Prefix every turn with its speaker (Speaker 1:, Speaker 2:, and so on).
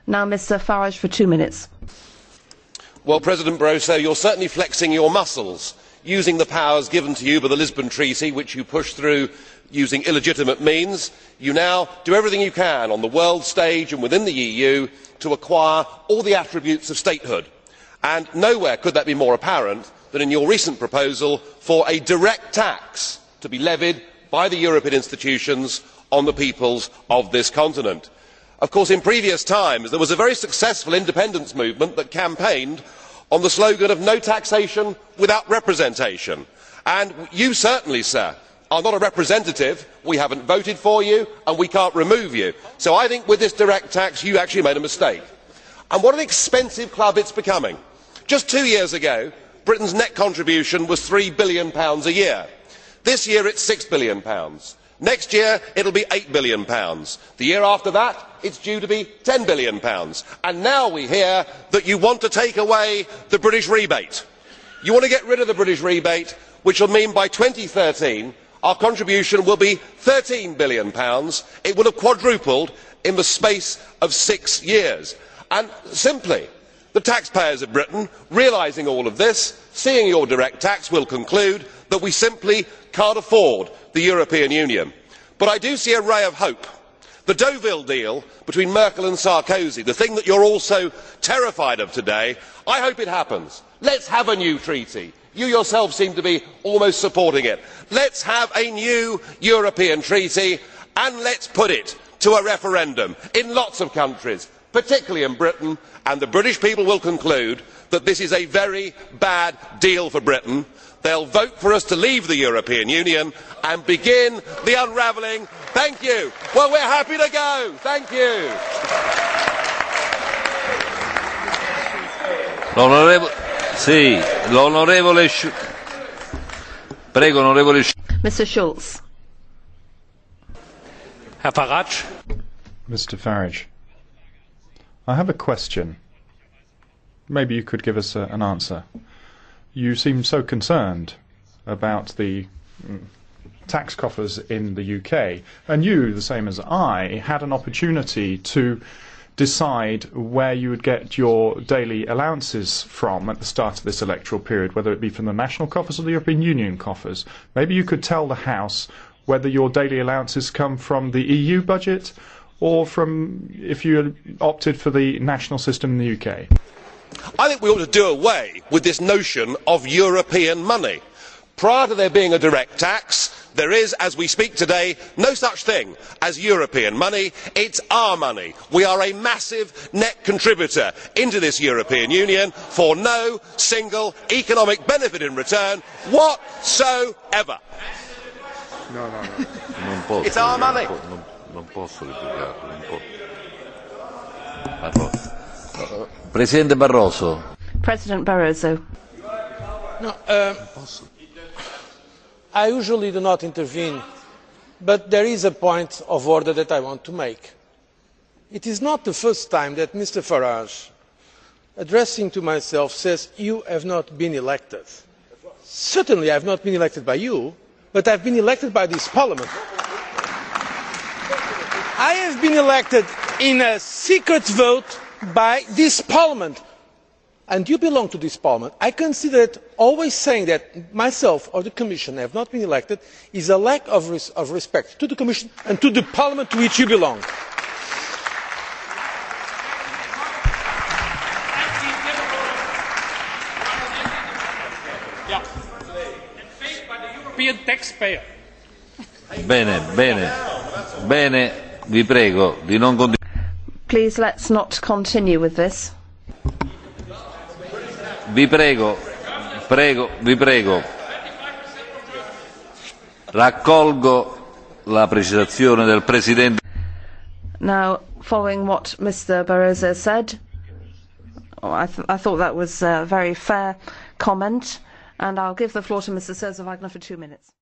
Speaker 1: Now Mr Farage for 2 minutes.
Speaker 2: Well, President Barroso, you're certainly flexing your muscles, using the powers given to you by the Lisbon Treaty, which you pushed through using illegitimate means. You now do everything you can on the world stage and within the EU to acquire all the attributes of statehood. And nowhere could that be more apparent than in your recent proposal for a direct tax to be levied by the European institutions on the peoples of this continent. Of course, in previous times there was a very successful independence movement that campaigned on the slogan of no taxation without representation. And you certainly, sir, are not a representative. We haven't voted for you and we can't remove you. So I think with this direct tax you actually made a mistake. And what an expensive club it's becoming. Just 2 years ago, Britain's net contribution was £3 billion a year. This year it's £6 billion. Next year it will be £8 billion. The year after that it is due to be £10 billion. And now we hear that you want to take away the British rebate. You want to get rid of the British rebate, which will mean by 2013 our contribution will be £13 billion. It will have quadrupled in the space of 6 years. And simply, the taxpayers of Britain, realising all of this, seeing your direct tax, will conclude that we simply cannot afford the European Union. But I do see a ray of hope. The Deauville deal between Merkel and Sarkozy, the thing that you are all so terrified of today, I hope it happens. Let us have a new treaty. You yourself seem to be almost supporting it. Let us have a new European treaty and let us put it to a referendum in lots of countries, particularly in Britain, and the British people will conclude that this is a very bad deal for Britain. They will vote for us to leave the European Union and begin the unravelling. Thank you. Well, we are happy to go. Thank you.
Speaker 1: Mr Schulz.
Speaker 3: Herr Farage.
Speaker 4: Mr Farage, I have a question. Maybe you could give us an answer. You seem so concerned about the tax coffers in the UK, and you, the same as I, had an opportunity to decide where you would get your daily allowances from at the start of this electoral period, whether it be from the national coffers or the European Union coffers. Maybe you could tell the House whether your daily allowances come from the EU budget or from if you opted for the national system in the UK.
Speaker 2: I think we ought to do away with this notion of European money. Prior to there being a direct tax, there is, as we speak today, no such thing as European money. It's our money. We are a massive net contributor into this European Union for no single economic benefit in return whatsoever.
Speaker 5: No.
Speaker 2: It's our money.
Speaker 5: Presidente Barroso.
Speaker 1: President Barroso.
Speaker 3: I usually do not intervene, but there is a point of order that I want to make. It is not the first time that Mr Farage, addressing to myself, says you have not been elected. Certainly I have not been elected by you, but I have been elected by this Parliament. I have been elected in a secret vote by this Parliament, and you belong to this Parliament. I consider that always saying that myself or the Commission have not been elected is a lack of respect to the Commission and to the Parliament to which you belong.
Speaker 6: European taxpayer.
Speaker 5: Bene, vi prego di non continuare.
Speaker 1: Please let's not continue with this.
Speaker 5: Vi prego. Raccolgo la precisazione del Presidente.
Speaker 1: Now, following what Mr Barroso said, I thought that was a very fair comment, and I'll give the floor to Mr Sosa Wagner for 2 minutes.